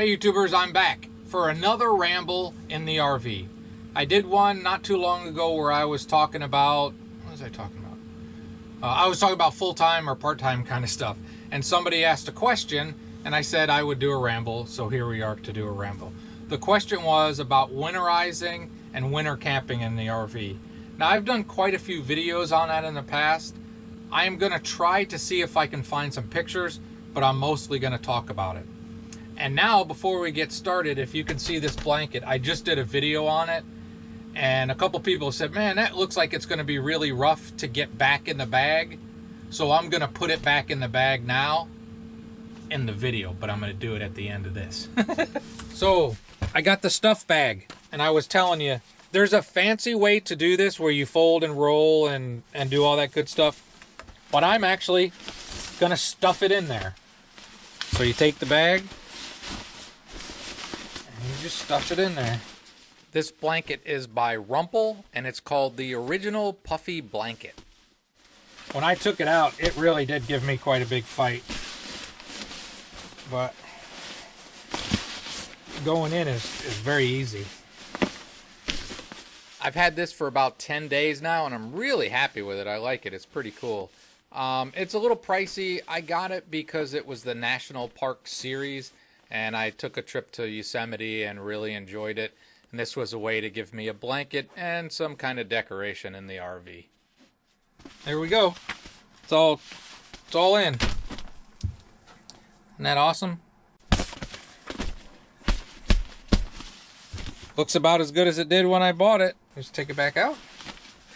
Hey YouTubers, I'm back for another ramble in the RV. I did one not too long ago where I was talking about, what was I talking about? I was talking about full-time or part-time kind of stuff. And somebody asked a question and I said I would do a ramble, so here we are to do a ramble. The question was about winterizing and winter camping in the RV. Now I've done quite a few videos on that in the past. I am going to try to see if I can find some pictures, but I'm mostly going to talk about it. And now, before we get started, if you can see this blanket, I just did a video on it, and a couple people said, man, that looks like it's going to be really rough to get back in the bag. So I'm going to put it back in the bag now in the video, but I'm going to do it at the end of this. So I got the stuff bag, and I was telling you, there's a fancy way to do this where you fold and roll and do all that good stuff. But I'm actually going to stuff it in there. So you take the bag, you just stuff it in there. This blanket is by Ramble, and it's called the Original Puffy Blanket. When I took it out, it really did give me quite a big fight. But going in is very easy. I've had this for about 10 days now, and I'm really happy with it. I like it. It's pretty cool. It's a little pricey. I got it because it was the National Park Series, and I took a trip to Yosemite and really enjoyed it. And this was a way to give me a blanket and some kind of decoration in the RV. There we go. It's all in. Isn't that awesome? Looks about as good as it did when I bought it. Just take it back out.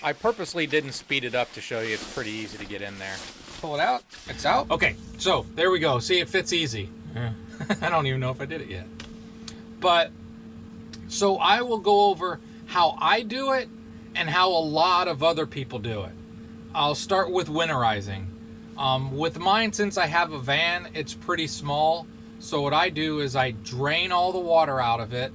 I purposely didn't speed it up to show you it's pretty easy to get in there. Pull it out. It's out. Okay, so there we go. See, it fits easy. Yeah. I don't even know if I did it yet. But, so I will go over how I do it and how a lot of other people do it. I'll start with winterizing. With mine, since I have a van, it's pretty small. So what I do is I drain all the water out of it,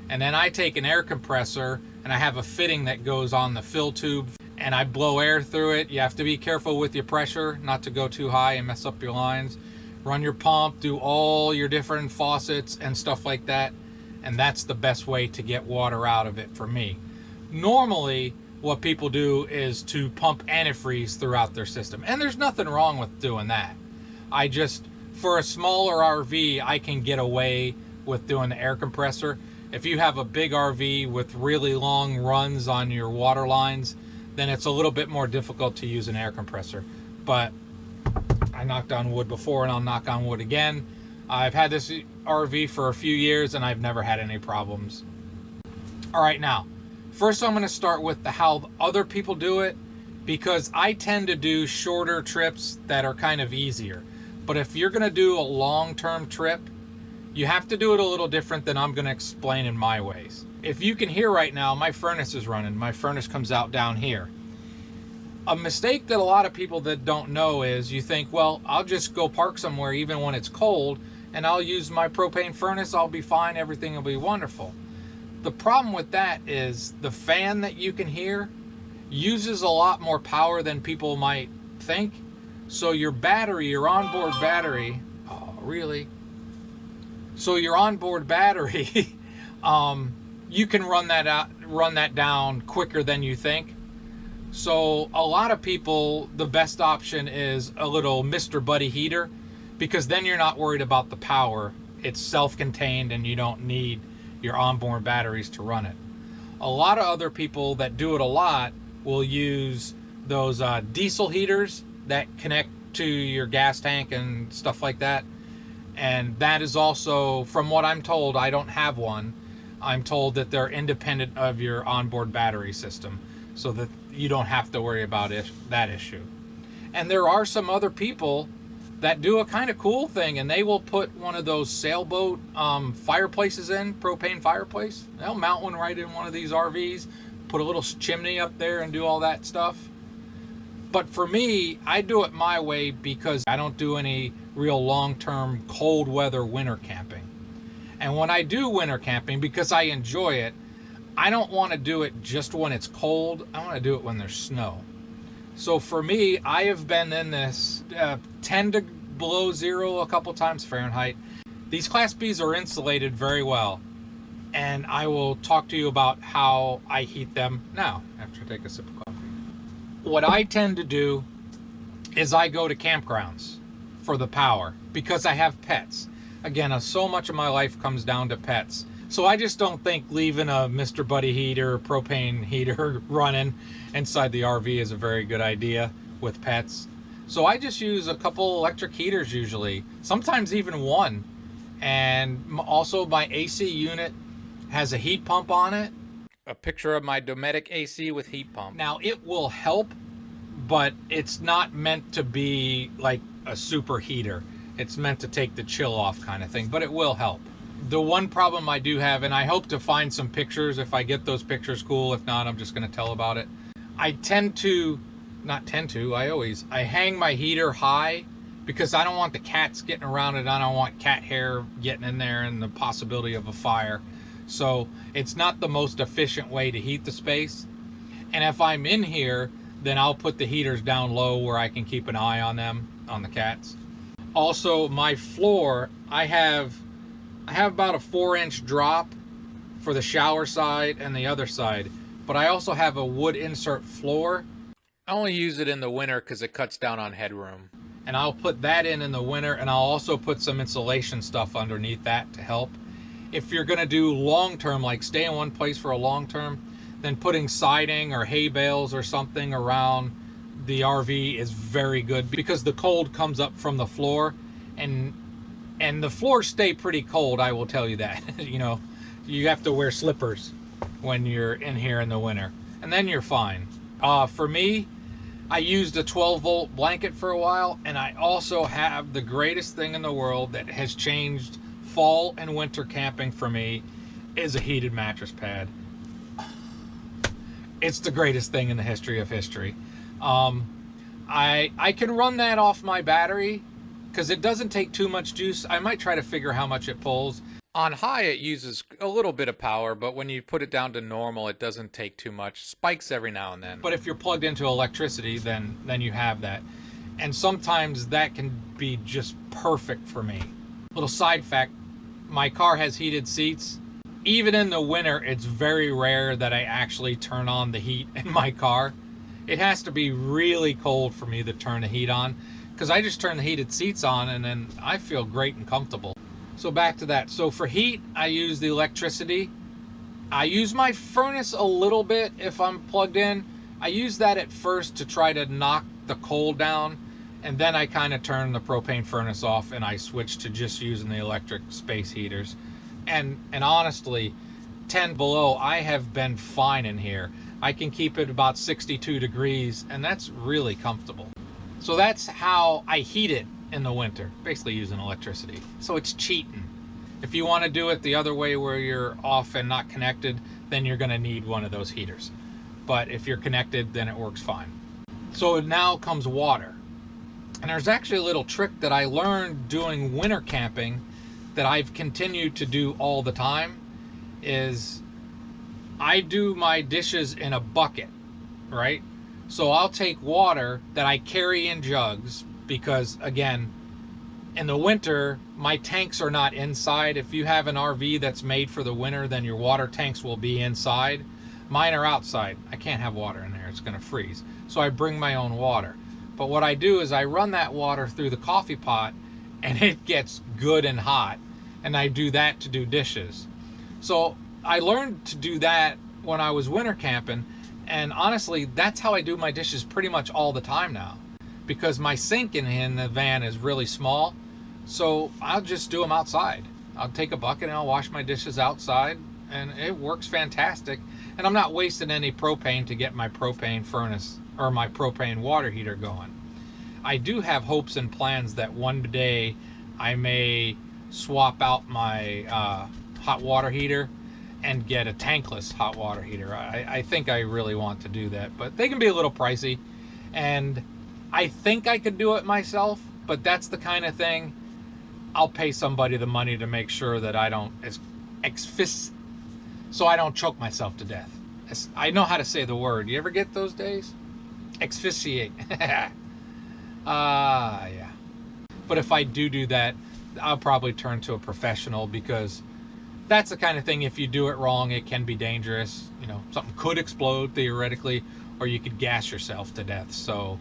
and then I take an air compressor, and I have a fitting that goes on the fill tube, and I blow air through it. You have to be careful with your pressure, not to go too high and mess up your lines. Run your pump, do all your different faucets and stuff like that, and that's the best way to get water out of it for me. Normally, what people do is to pump antifreeze throughout their system, and there's nothing wrong with doing that. I just, for a smaller RV, I can get away with doing the air compressor. If you have a big RV with really long runs on your water lines, then it's a little bit more difficult to use an air compressor. But I knocked on wood before, and I'll knock on wood again. I've had this RV for a few years, and I've never had any problems. All right, now, first I'm going to start with how other people do it, because I tend to do shorter trips that are kind of easier. But if you're going to do a long-term trip, you have to do it a little different than I'm going to explain in my ways. If you can hear right now, my furnace is running. My furnace comes out down here. A mistake that a lot of people that don't know is you think, well, I'll just go park somewhere even when it's cold, and I'll use my propane furnace, I'll be fine, everything will be wonderful. The problem with that is the fan that you can hear uses a lot more power than people might think. So your battery, your onboard battery, oh, really? So your onboard battery, you can run that down quicker than you think. So a lot of people, the best option is a little Mr. Buddy heater, because then you're not worried about the power. It's self-contained and you don't need your onboard batteries to run it. A lot of other people that do it a lot will use those diesel heaters that connect to your gas tank and stuff like that. And that is also, from what I'm told, I don't have one, I'm told that they're independent of your onboard battery system, so that you don't have to worry about that issue. And there are some other people that do a kind of cool thing, and they will put one of those sailboat fireplaces in, propane fireplace. They'll mount one right in one of these RVs, put a little chimney up there and do all that stuff. But for me, I do it my way because I don't do any real long-term cold weather winter camping. And when I do winter camping, because I enjoy it, I don't want to do it just when it's cold. I want to do it when there's snow. So for me, I have been in this 10 to below zero a couple times Fahrenheit. These Class Bs are insulated very well, and I will talk to you about how I heat them now after I take a sip of coffee. What I tend to do is I go to campgrounds for the power because I have pets. Again, so much of my life comes down to pets. So I just don't think leaving a Mr. Buddy heater, propane heater running inside the RV is a very good idea with pets. So I just use a couple electric heaters usually, sometimes even one. And also my AC unit has a heat pump on it. A picture of my Dometic AC with heat pump. Now it will help, but it's not meant to be like a super heater. It's meant to take the chill off kind of thing, but it will help. The one problem I do have, and I hope to find some pictures, if I get those pictures, cool. If not, I'm just gonna tell about it. I hang my heater high because I don't want the cats getting around it. I don't want cat hair getting in there and the possibility of a fire. So it's not the most efficient way to heat the space. And if I'm in here, then I'll put the heaters down low where I can keep an eye on them, on the cats. Also, my floor, I have about a 4-inch drop for the shower side and the other side, but I also have a wood insert floor. I only use it in the winter because it cuts down on headroom. And I'll put that in the winter, and I'll also put some insulation stuff underneath that to help. If you're gonna do long-term, like stay in one place for a long term, then putting siding or hay bales or something around the RV is very good because the cold comes up from the floor, and the floors stay pretty cold, I will tell you that. You know, you have to wear slippers when you're in here in the winter, and then you're fine. For me, I used a 12-volt blanket for a while, and I also have the greatest thing in the world that has changed fall and winter camping for me is a heated mattress pad. It's the greatest thing in the history of history. I can run that off my battery because it doesn't take too much juice. I might try to figure how much it pulls. On high, it uses a little bit of power, but when you put it down to normal, it doesn't take too much. Spikes every now and then. But if you're plugged into electricity, then you have that. And sometimes that can be just perfect for me. Little side fact, my car has heated seats. Even in the winter, it's very rare that I actually turn on the heat in my car. It has to be really cold for me to turn the heat on, because I just turn the heated seats on and then I feel great and comfortable. So back to that. So for heat, I use the electricity. I use my furnace a little bit if I'm plugged in. I use that at first to try to knock the cold down, and then I kind of turn the propane furnace off and I switch to just using the electric space heaters. And honestly, 10 below, I have been fine in here. I can keep it about 62 degrees, and that's really comfortable. So that's how I heat it in the winter, basically using electricity. So it's cheating. If you want to do it the other way where you're off and not connected, then you're going to need one of those heaters. But if you're connected, then it works fine. So now comes water. And there's actually a little trick that I learned doing winter camping that I've continued to do all the time, is I do my dishes in a bucket, right? So I'll take water that I carry in jugs because, again, in the winter, my tanks are not inside. If you have an RV that's made for the winter, then your water tanks will be inside. Mine are outside. I can't have water in there. It's going to freeze. So I bring my own water. But what I do is I run that water through the coffee pot, and it gets good and hot, and I do that to do dishes. So I learned to do that when I was winter camping, and honestly, that's how I do my dishes pretty much all the time now, because my sink in the van is really small, so I'll just do them outside. I'll take a bucket and I'll wash my dishes outside, and it works fantastic, and I'm not wasting any propane to get my propane furnace or my propane water heater going. I do have hopes and plans that one day I may swap out my hot water heater and get a tankless hot water heater. I think I really want to do that, but they can be a little pricey, and I think I could do it myself, but that's the kind of thing I'll pay somebody the money to make sure that I don't so I don't choke myself to death. I know how to say the word. You ever get those days? Asphyxiate. Yeah. But if I do that, I'll probably turn to a professional, because that's the kind of thing, if you do it wrong, it can be dangerous. You know, something could explode theoretically, or you could gas yourself to death. So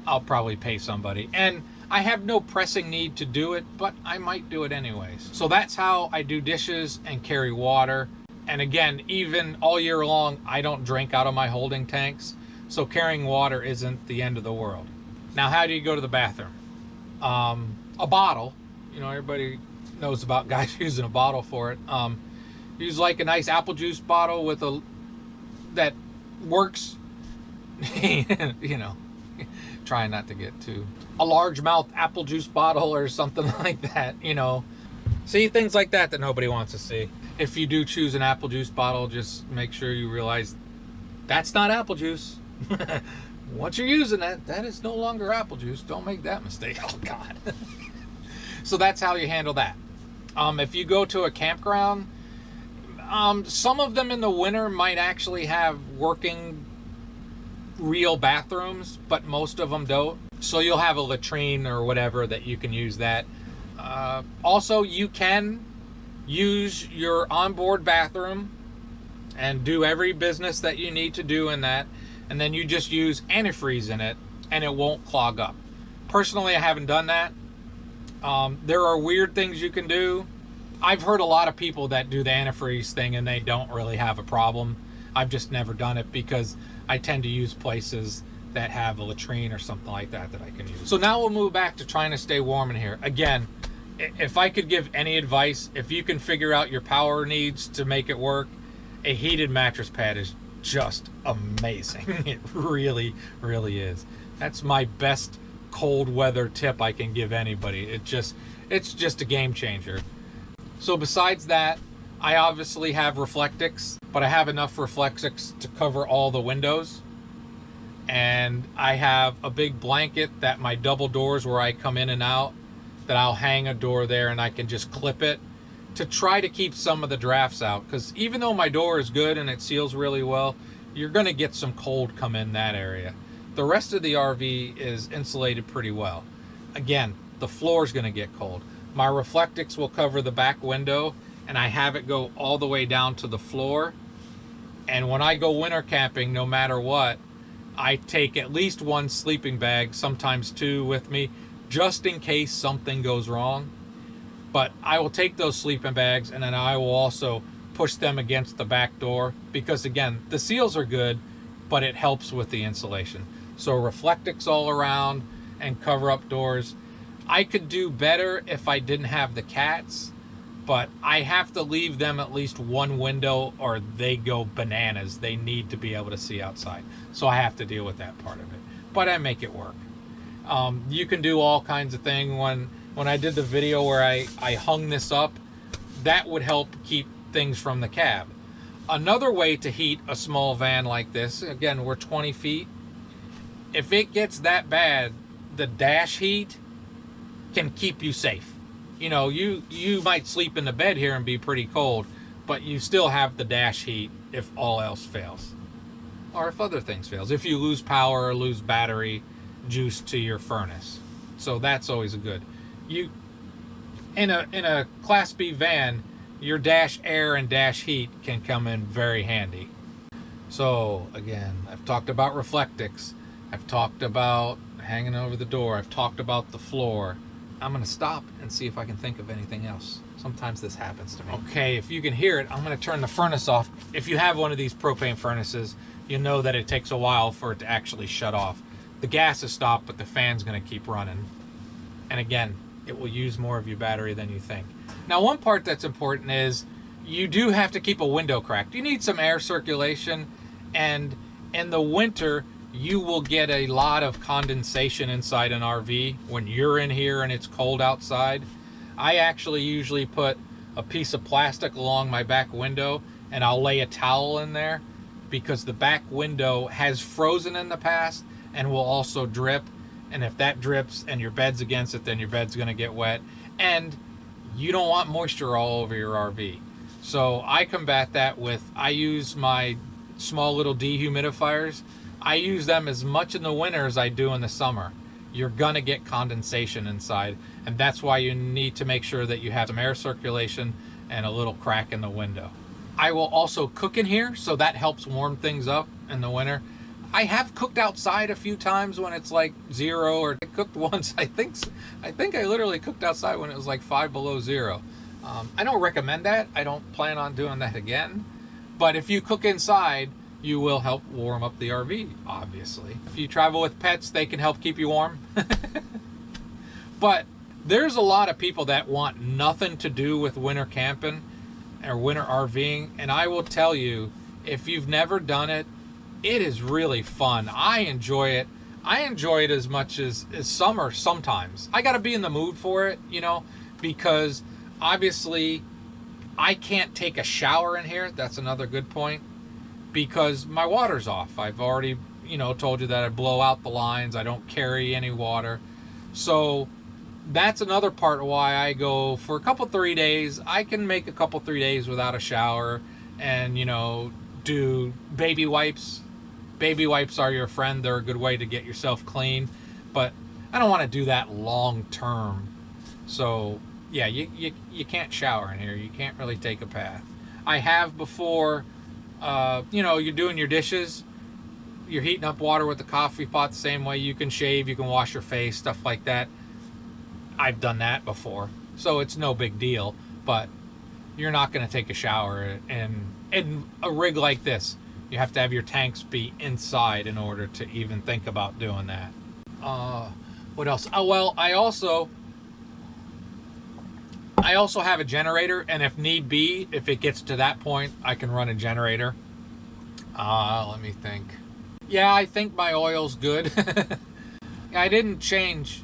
I'll probably pay somebody. And I have no pressing need to do it, but I might do it anyways. So that's how I do dishes and carry water. And again, even all year long, I don't drink out of my holding tanks. So carrying water isn't the end of the world. Now, how do you go to the bathroom? A bottle. You know, everybody knows about guys using a bottle for it. Use like a nice apple juice bottle with that works. You know, trying not to get too... A largemouth apple juice bottle or something like that, you know. See, things like that nobody wants to see. If you do choose an apple juice bottle, just make sure you realize that's not apple juice. Once you're using that is no longer apple juice. Don't make that mistake. Oh, God. So that's how you handle that. If you go to a campground, some of them in the winter might actually have working real bathrooms, but most of them don't. So you'll have a latrine or whatever that you can use that. Also, you can use your onboard bathroom and do every business that you need to do in that, and then you just use antifreeze in it and it won't clog up. Personally, I haven't done that. There are weird things you can do. I've heard a lot of people that do the antifreeze thing and they don't really have a problem. I've just never done it because I tend to use places that have a latrine or something like that I can use. So now we'll move back to trying to stay warm in here. Again, if I could give any advice, if you can figure out your power needs to make it work, a heated mattress pad is just amazing. It really, really is. That's my best cold weather tip I can give anybody. It's just a game changer. So besides that, I obviously have Reflectix, but I have enough Reflectix to cover all the windows. And I have a big blanket that my double doors where I come in and out, that I'll hang a door there and I can just clip it to try to keep some of the drafts out. Because even though my door is good and it seals really well, you're going to get some cold come in that area. The rest of the RV is insulated pretty well. Again, the floor is going to get cold. My Reflectix will cover the back window, and I have it go all the way down to the floor. And when I go winter camping, no matter what, I take at least one sleeping bag, sometimes two, with me, just in case something goes wrong. But I will take those sleeping bags and then I will also push them against the back door, because again, the seals are good, but it helps with the insulation. So Reflectix all around and cover up doors. I could do better if I didn't have the cats, but I have to leave them at least one window or they go bananas. They need to be able to see outside. So I have to deal with that part of it. But I make it work. You can do all kinds of things. When I did the video where I hung this up, that would help keep things from the cab. Another way to heat a small van like this, again, we're 20 feet. If it gets that bad, the dash heat can keep you safe. You know, you might sleep in the bed here and be pretty cold, but you still have the dash heat if all else fails. Or if other things fails. If you lose power or lose battery juice to your furnace. So that's always a good. In a Class B van, your dash air and dash heat can come in very handy. So again, I've talked about Reflectix. I've talked about hanging over the door. I've talked about the floor. I'm going to stop and see if I can think of anything else. Sometimes this happens to me. Okay, if you can hear it, I'm going to turn the furnace off. If you have one of these propane furnaces, you know that it takes a while for it to actually shut off. The gas is stopped, but the fan's going to keep running. And again, it will use more of your battery than you think. Now, one part that's important is you do have to keep a window cracked. You need some air circulation, and in the winter, you will get a lot of condensation inside an RV when you're in here and it's cold outside. I actually usually put a piece of plastic along my back window and I'll lay a towel in there, because the back window has frozen in the past and will also drip. And if that drips and your bed's against it, then your bed's going to get wet. And you don't want moisture all over your RV. So I combat that with, I use my small little dehumidifiers. I use them as much in the winter as I do in the summer. You're gonna get condensation inside, And that's why you need to make sure that you have some air circulation and a little crack in the window. I will also cook in here, so that helps warm things up in the winter. I have cooked outside a few times when it's like 0, or I cooked once. I think I literally cooked outside when it was like 5 below 0. I don't recommend that. I don't plan on doing that again. But if you cook inside, you will help warm up the RV, obviously. If you travel with pets, they can help keep you warm. But there's a lot of people that want nothing to do with winter camping or winter RVing, and I will tell you, if you've never done it, it is really fun. I enjoy it. I enjoy it as much as summer sometimes. I got to be in the mood for it, you know, because obviously I can't take a shower in here. That's another good point, because my water's off. I've already, you know, told you that I blow out the lines. I don't carry any water. So that's another part why I go for a couple 3 days. I can make a couple 3 days without a shower and, you know, do baby wipes. Baby wipes are your friend. They're a good way to get yourself clean, but I don't want to do that long term. So yeah, you can't shower in here. You can't really take a bath. I have before. You know, you're doing your dishes, you're heating up water with the coffee pot the same way. You can shave, you can wash your face, stuff like that. I've done that before, so it's no big deal. But you're not going to take a shower in a rig like this. You have to have your tanks be inside in order to even think about doing that. What else? Oh, well, I also have a generator, and if need be, if it gets to that point, I can run a generator. Let me think. Yeah, I think my oil's good. I didn't change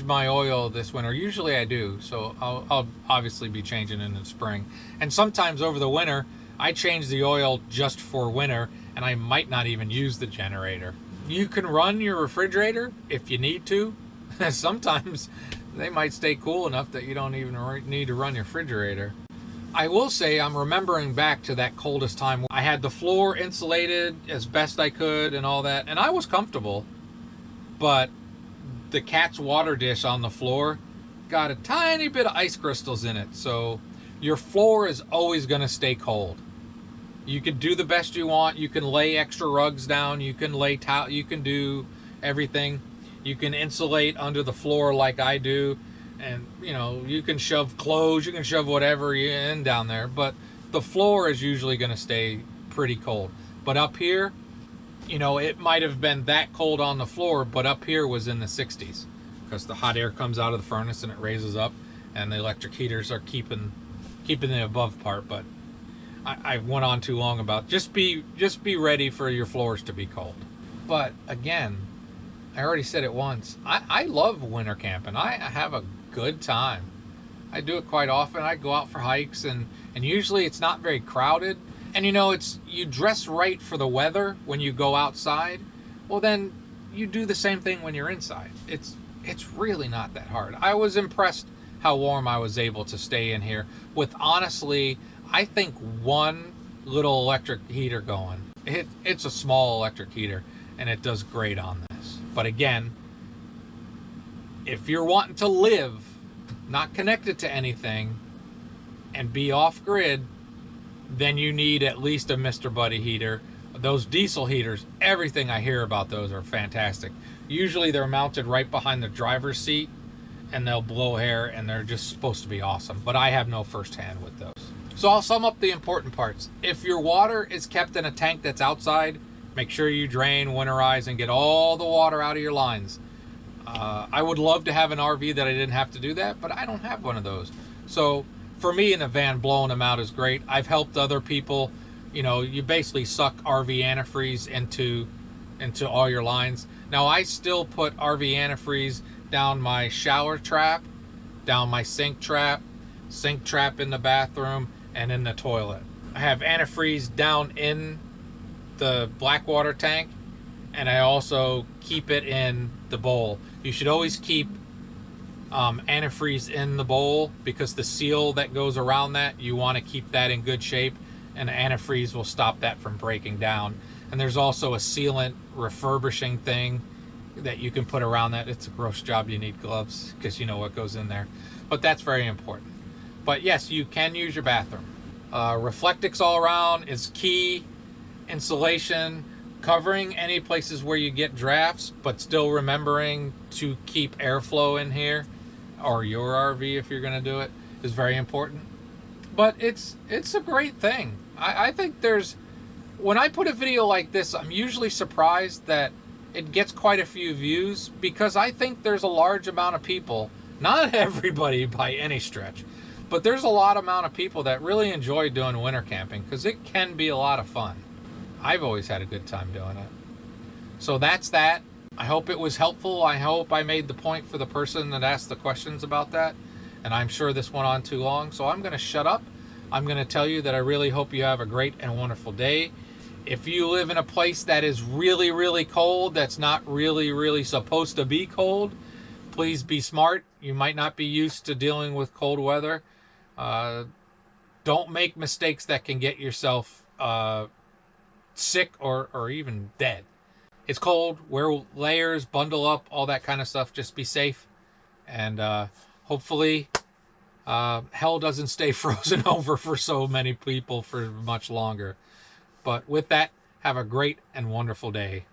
my oil this winter. Usually I do, so I'll obviously be changing in the spring. And sometimes over the winter, I change the oil just for winter, and I might not even use the generator. You can run your refrigerator if you need to. Sometimes they might stay cool enough that you don't even need to run your refrigerator. I will say I'm remembering back to that coldest time. I had the floor insulated as best I could and all that, and I was comfortable. But the cat's water dish on the floor got a tiny bit of ice crystals in it, so your floor is always going to stay cold. You can do the best you want. You can lay extra rugs down. You can lay towel. You can do everything. You can insulate under the floor like I do, and you know, you can shove clothes, you can shove whatever you in down there, but the floor is usually going to stay pretty cold. But up here, you know, it might have been that cold on the floor, but up here was in the 60s because the hot air comes out of the furnace and it raises up, and the electric heaters are keeping the above part. But I went on too long about just be ready for your floors to be cold. But again, I already said it once. I love winter camping. I have a good time. I do it quite often. I go out for hikes, and usually it's not very crowded. And you know, you dress right for the weather when you go outside. Well, then you do the same thing when you're inside. It's really not that hard. I was impressed how warm I was able to stay in here with, honestly, I think one little electric heater going. It's a small electric heater, and it does great on this. But again, if you're wanting to live, not connected to anything, and be off-grid, then you need at least a Mr. Buddy heater. Those diesel heaters, everything I hear about those are fantastic. Usually they're mounted right behind the driver's seat, and they'll blow air, and they're just supposed to be awesome. But I have no first-hand with those. So I'll sum up the important parts. If your water is kept in a tank that's outside, make sure you drain, winterize, and get all the water out of your lines. I would love to have an RV that I didn't have to do that, but I don't have one of those. So for me, in a van, blowing them out is great. I've helped other people. You know, you basically suck RV antifreeze into all your lines. Now, I still put RV antifreeze down my shower trap, down my sink trap in the bathroom, and in the toilet. I have antifreeze down in the black water tank, and I also keep it in the bowl. You should always keep antifreeze in the bowl, because the seal that goes around that, you want to keep that in good shape, and antifreeze will stop that from breaking down. And there's also a sealant refurbishing thing that you can put around that. It's a gross job. You need gloves because you know what goes in there. But that's very important. But yes, you can use your bathroom. Reflectix all around is key. Insulation, covering any places where you get drafts, but still remembering to keep airflow in here, or your RV if you're going to do it, is very important. But it's a great thing. I think when I put a video like this, I'm usually surprised that it gets quite a few views, because I think there's a large amount of people, not everybody by any stretch, but there's a lot amount of people that really enjoy doing winter camping, because it can be a lot of fun. I've always had a good time doing it. So that's that. I hope it was helpful. I hope I made the point for the person that asked the questions about that. And I'm sure this went on too long, so I'm going to shut up. I'm going to tell you that I really hope you have a great and wonderful day. If you live in a place that is really, really cold, that's not really, really supposed to be cold, please be smart. You might not be used to dealing with cold weather. Don't make mistakes that can get yourself sick or even dead. It's cold. Wear layers, bundle up, all that kind of stuff. Just be safe. And hopefully hell doesn't stay frozen over for so many people for much longer. But with that, have a great and wonderful day.